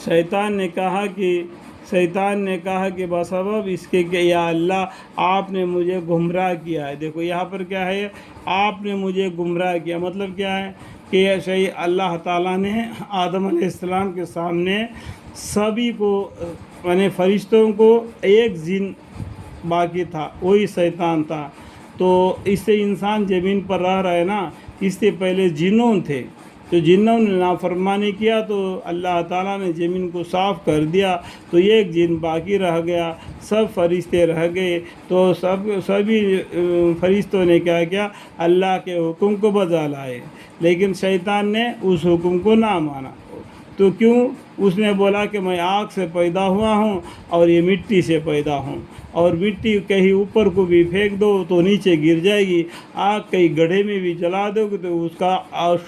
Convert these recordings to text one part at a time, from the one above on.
شیطان نے کہا کہ بسبب اس کے کہ یا اللہ آپ نے مجھے گمراہ کیا ہے۔ دیکھو یہاں پر کیا ہے، آپ نے مجھے گمراہ کیا، مطلب کیا ہے کہ اللہ تعالیٰ نے آدم علیہ السلام کے سامنے سبھی کو یعنی فرشتوں کو ایک جن باقی تھا، وہی شیطان تھا۔ تو اس سے انسان زمین پر رہ رہا ہے نا، اس سے پہلے جنوں تھے، تو جنوں نے نافرمانی کیا تو اللہ تعالیٰ نے زمین کو صاف کر دیا، تو ایک جن باقی رہ گیا، سب فرشتے رہ گئے۔ تو سبھی فرشتوں نے کیا کیا، اللہ کے حکم کو بجا لائے، لیکن شیطان نے اس حکم کو نہ مانا۔ تو کیوں؟ اس نے بولا کہ میں آگ سے پیدا ہوا ہوں اور یہ مٹی سے پیدا ہوں، اور مٹی کہیں اوپر کو بھی پھینک دو تو نیچے گر جائے گی، آگ کہیں گڑھے میں بھی جلا دو گے تو اس کا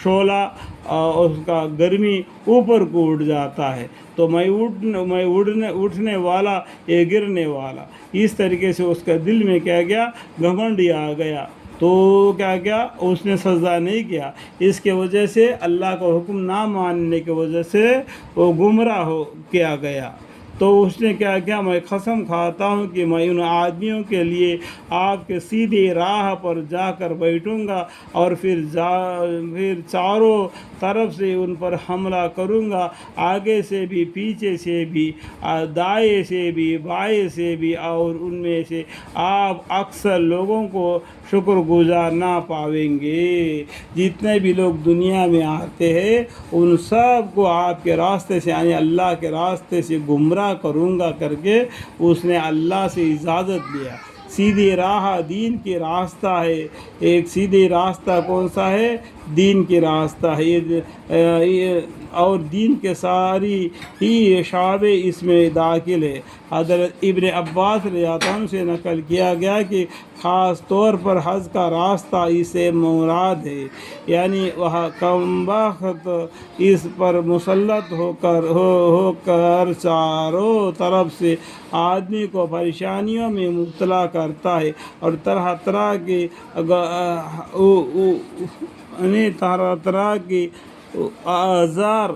شعلہ اور اس کا گرمی اوپر کو اٹھ جاتا ہے، تو میں اٹھنے والا، یہ گرنے والا۔ اس طریقے سے اس کا دل میں کیا گیا، گھمنڈ آ گیا، تو کیا کیا، اس نے سجدہ نہیں کیا۔ اس کے وجہ سے اللہ کا حکم نہ ماننے کی وجہ سے وہ گمراہ ہو کیا گیا۔ تو اس نے کیا کیا، میں قسم کھاتا ہوں کہ میں ان آدمیوں کے لیے آپ کے سیدھی راہ پر جا کر بیٹھوں گا، اور پھر چاروں طرف سے ان پر حملہ کروں گا، آگے سے بھی، پیچھے سے بھی، دائیں سے بھی، بائیں سے بھی، اور ان میں سے آپ اکثر لوگوں کو شکر گزار نہ پاویں گے۔ جتنے بھی لوگ دنیا میں آتے ہیں ان سب کو آپ کے راستے سے یعنی اللہ کے راستے سے گمراہ کروں گا کر کے اس نے اللہ سے اجازت لیا۔ سیدھی راہ دین کی راستہ ہے، ایک سیدھی راستہ کون سا ہے، دین کی راستہ ہے، اور دین کے ساری ہی شعبے اس میں داخل ہے۔ حضرت ابن عباس رضی اللہ عنہ سے نقل کیا گیا کہ خاص طور پر حج کا راستہ اسے مراد ہے، یعنی وہ کم بخت اس پر مسلط ہو کر چاروں طرف سے آدمی کو پریشانیوں میں مبتلا کرتا ہے، اور طرح طرح کی آزار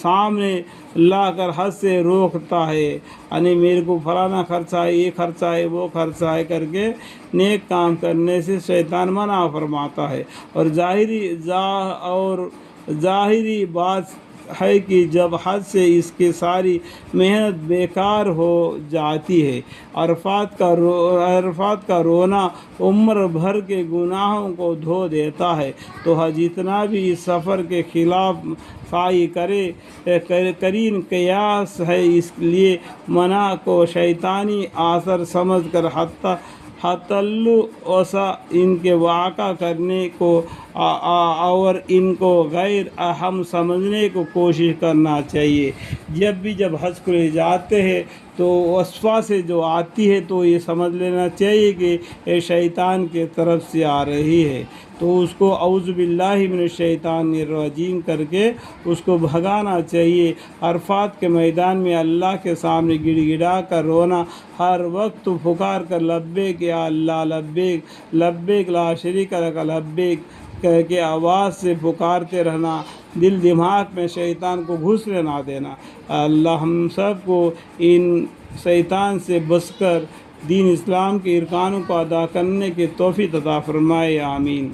سامنے لا کر حد سے روکتا ہے، یعنی میرے کو فلانا خرچہ ہے، یہ خرچہ ہے، وہ خرچہ ہے کر کے نیک کام کرنے سے شیطان منع فرماتا ہے۔ اور ظاہری بات ہے کہ جب حد سے اس کی ساری محنت بیکار ہو جاتی ہے، عرفات کا رونا عمر بھر کے گناہوں کو دھو دیتا ہے، تو جتنا بھی اس سفر کے خلاف خواہی کرین قیاس ہے، اس لیے منع کو شیطانی اثر سمجھ کر حتلو اوسا ان کے واقع کرنے کو اور ان کو غیر اہم سمجھنے کو کوشش کرنا چاہیے۔ جب حج کو لے جاتے ہیں تو وصفہ سے جو آتی ہے تو یہ سمجھ لینا چاہیے کہ یہ شیطان کی طرف سے آ رہی ہے، تو اس کو اعوذ باللہ من الشیطان الرجیم کر کے اس کو بھگانا چاہیے۔ عرفات کے میدان میں اللہ کے سامنے گڑ گڑا کر رونا، ہر وقت پکار کر لبیک یا اللہ لبیک لبیک لا شریک لک لبیک کے آواز سے پکارتے رہنا، دل دماغ میں شیطان کو گھسنے نہ دینا۔ اللہ ہم سب کو ان شیطان سے بچ کر دین اسلام کے ارکانوں کو ادا کرنے کی توفیق عطا فرمائے، آمین۔